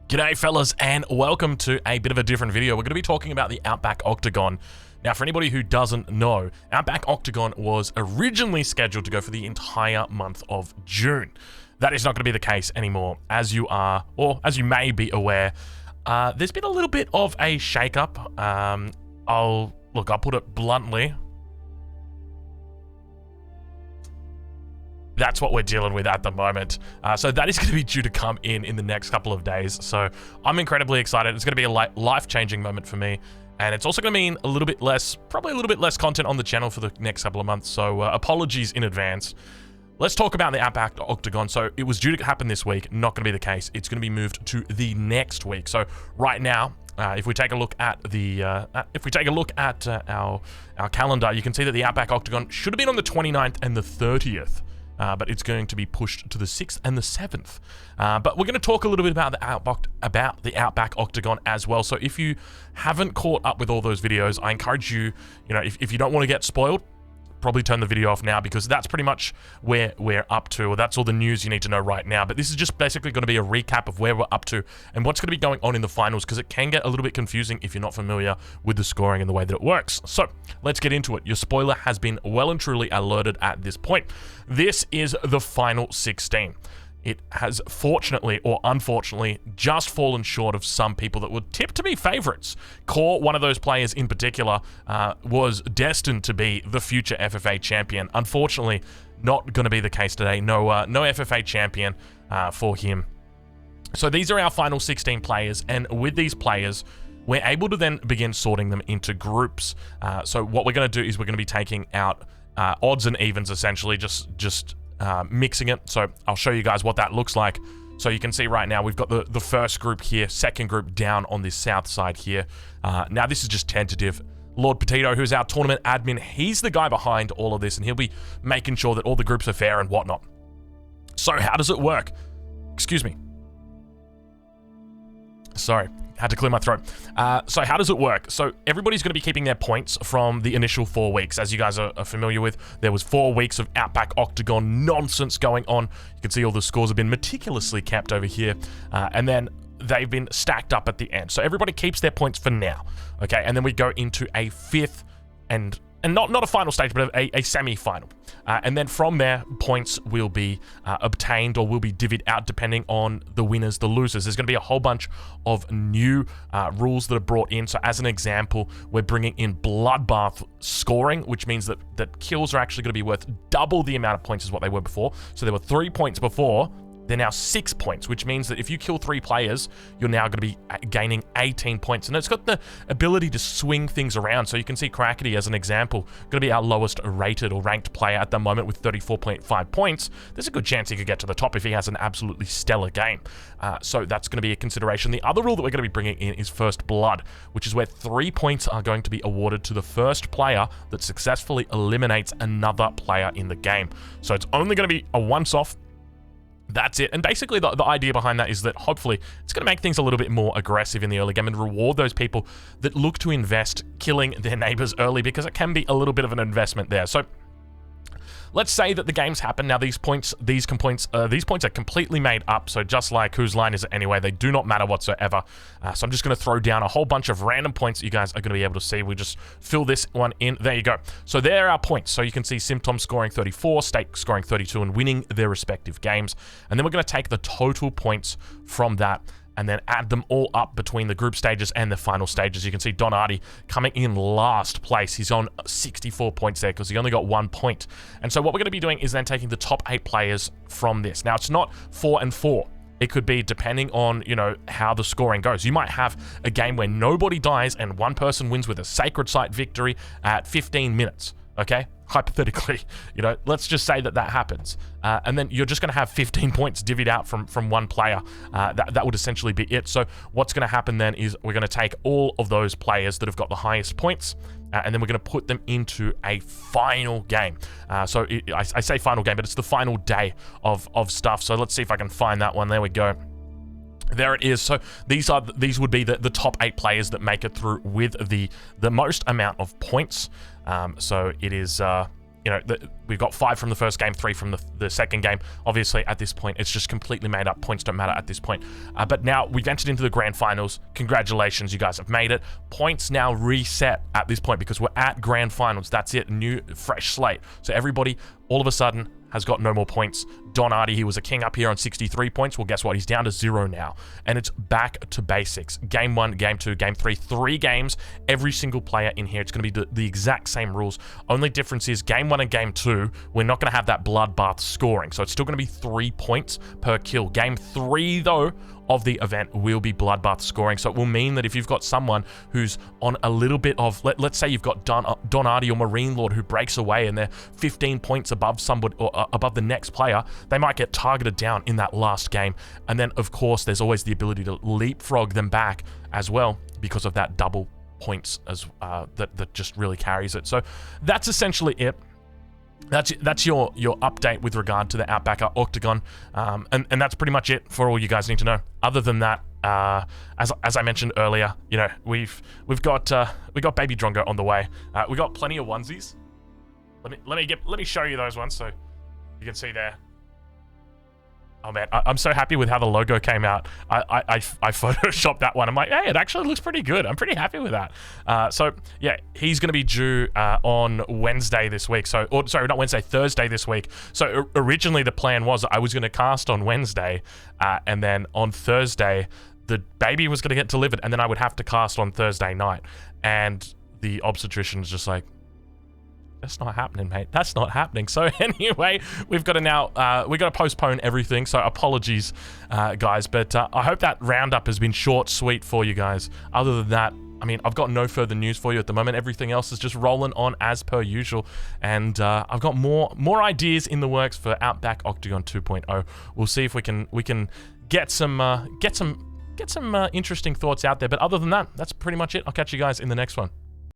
G'day fellas, and welcome to a bit of a different video. We're going to be talking about the Outback Octagon. Now, for anybody who doesn't know, Outback Octagon was originally scheduled to go for the entire month of June. That is not going to be the case anymore. As you may be aware, there's been a little bit of a shake-up. I'll put it bluntly. That's what we're dealing with at the moment. So that is going to be due to come in the next couple of days. So I'm incredibly excited. It's going to be a life-changing moment for me. And it's also going to mean probably a little bit less content on the channel for the next couple of months. So apologies in advance. Let's talk about the Outback Octagon. So it was due to happen this week. Not going to be the case. It's going to be moved to the next week. So right now, if we take a look at our calendar, you can see that the Outback Octagon should have been on the 29th and the 30th. But it's going to be pushed to the 6th and the 7th. But we're going to talk a little bit about the Outback Octagon as well. So if you haven't caught up with all those videos, I encourage you, if you don't want to get spoiled, probably turn the video off now, because that's pretty much where we're up to, or that's all the news you need to know right now. But this is just basically going to be a recap of where we're up to and what's going to be going on in the finals, because it can get a little bit confusing if you're not familiar with the scoring and the way that it works. So let's get into it. Your spoiler has been well and truly alerted at this point. This is the final 16. It has fortunately or unfortunately just fallen short of some people that were tipped to be favorites. Core, one of those players in particular, was destined to be the future FFA champion. Unfortunately, not going to be the case today. No FFA champion for him. So these are our final 16 players, and with these players, we're able to then begin sorting them into groups. So what we're going to do is we're going to be taking out odds and evens, essentially, just mixing it. So I'll show you guys what that looks like. So you can see right now we've got the first group here, second group down on this south side here. Now this is just tentative. Lord Petito, who's our tournament admin, he's the guy behind all of this, and he'll be making sure that all the groups are fair and whatnot. So how does it work? Excuse me. Sorry, had to clear my throat. So how does it work? So everybody's going to be keeping their points from the initial 4 weeks. As you guys are familiar with, there was 4 weeks of Outback Octagon nonsense going on. You can see all the scores have been meticulously kept over here. And then they've been stacked up at the end. So everybody keeps their points for now. Okay, and then we go into a 5th and not a final stage, but a semi-final. And then from there, points will be obtained or will be divvied out depending on the winners, the losers. There's going to be a whole bunch of new rules that are brought in. So as an example, we're bringing in bloodbath scoring, which means that kills are actually going to be worth double the amount of points as what they were before. So there were 3 points before. They're now 6 points, which means that if you kill 3 players, you're now going to be gaining 18 points. And it's got the ability to swing things around. So you can see Crackety, as an example, going to be our lowest rated or ranked player at the moment with 34.5 points. There's a good chance he could get to the top if he has an absolutely stellar game. So that's going to be a consideration. The other rule that we're going to be bringing in is First Blood, which is where 3 points are going to be awarded to the first player that successfully eliminates another player in the game. So it's only going to be a once-off. That's it. And basically the idea behind that is that hopefully it's going to make things a little bit more aggressive in the early game and reward those people that look to invest killing their neighbors early, because it can be a little bit of an investment there. So let's say that the games happen. Now these points are completely made up. So just like whose line is it anyway, they do not matter whatsoever. So I'm just going to throw down a whole bunch of random points that you guys are going to be able to see. We just fill this one in. There you go. So there are our points. So you can see Symptom scoring 34, State scoring 32, and winning their respective games. And then we're going to take the total points from that and then add them all up between the group stages and the final stages. You can see Donardi coming in last place. He's on 64 points there because he only got 1 point. And so what we're going to be doing is then taking the top 8 players from this. Now, it's not 4 and 4. It could be depending on, how the scoring goes. You might have a game where nobody dies and one person wins with a sacred site victory at 15 minutes. Okay? Hypothetically, let's just say that happens. And then you're just going to have 15 points divvied out from one player. That would essentially be it. So what's going to happen then is we're going to take all of those players that have got the highest points, and then we're going to put them into a final game. I say final game, but it's the final day of stuff. So let's see if I can find that one. There we go. There it is. So these would be the top 8 players that make it through with the most amount of points. So it is you know, we've got 5 from the first game, 3 from the second game. Obviously, at this point, it's just completely made up. Points don't matter at this point. But now we've entered into the grand finals. Congratulations, you guys have made it. Points now reset at this point because we're at grand finals. That's it, new, fresh slate. So everybody, all of a sudden, has got no more points. Don Artie, he was a king up here on 63 points. Well, guess what? He's down to 0 now. And it's back to basics. Game 1, Game 2, Game 3, 3 games. Every single player in here, it's going to be the exact same rules. Only difference is Game 1 and Game 2, we're not going to have that bloodbath scoring. So it's still going to be 3 points per kill. Game 3, though, of the event will be bloodbath scoring. So it will mean that if you've got someone who's on a little bit of, let's say you've got Don Artie or Marine Lord who breaks away and they're 15 points above somebody or above the next player, they might get targeted down in that last game. And then of course there's always the ability to leapfrog them back as well because of that double points as that just really carries it. So that's essentially it. That's your update with regard to the Outback Octagon, and that's pretty much it for all you guys need to know. Other than that, as I mentioned earlier, you know, we've got Baby Drongo on the way. We got plenty of onesies. Let me show you those ones so you can see there. Oh man, I'm so happy with how the logo came out. I photoshopped that one. I'm like, hey, it actually looks pretty good. I'm pretty happy with that. So yeah, he's going to be due on Wednesday this week. Sorry, not Wednesday, Thursday this week. So originally the plan was I was going to cast on Wednesday, and then on Thursday the baby was going to get delivered, and then I would have to cast on Thursday night. And the obstetrician was just like, that's not happening, mate. That's not happening. So anyway, we've got to postpone everything. So apologies, guys. But I hope that roundup has been short, sweet for you guys. Other than that, I mean, I've got no further news for you at the moment. Everything else is just rolling on as per usual. And I've got more ideas in the works for Outback Octagon 2.0. We'll see if we can get some interesting thoughts out there. But other than that, that's pretty much it. I'll catch you guys in the next one.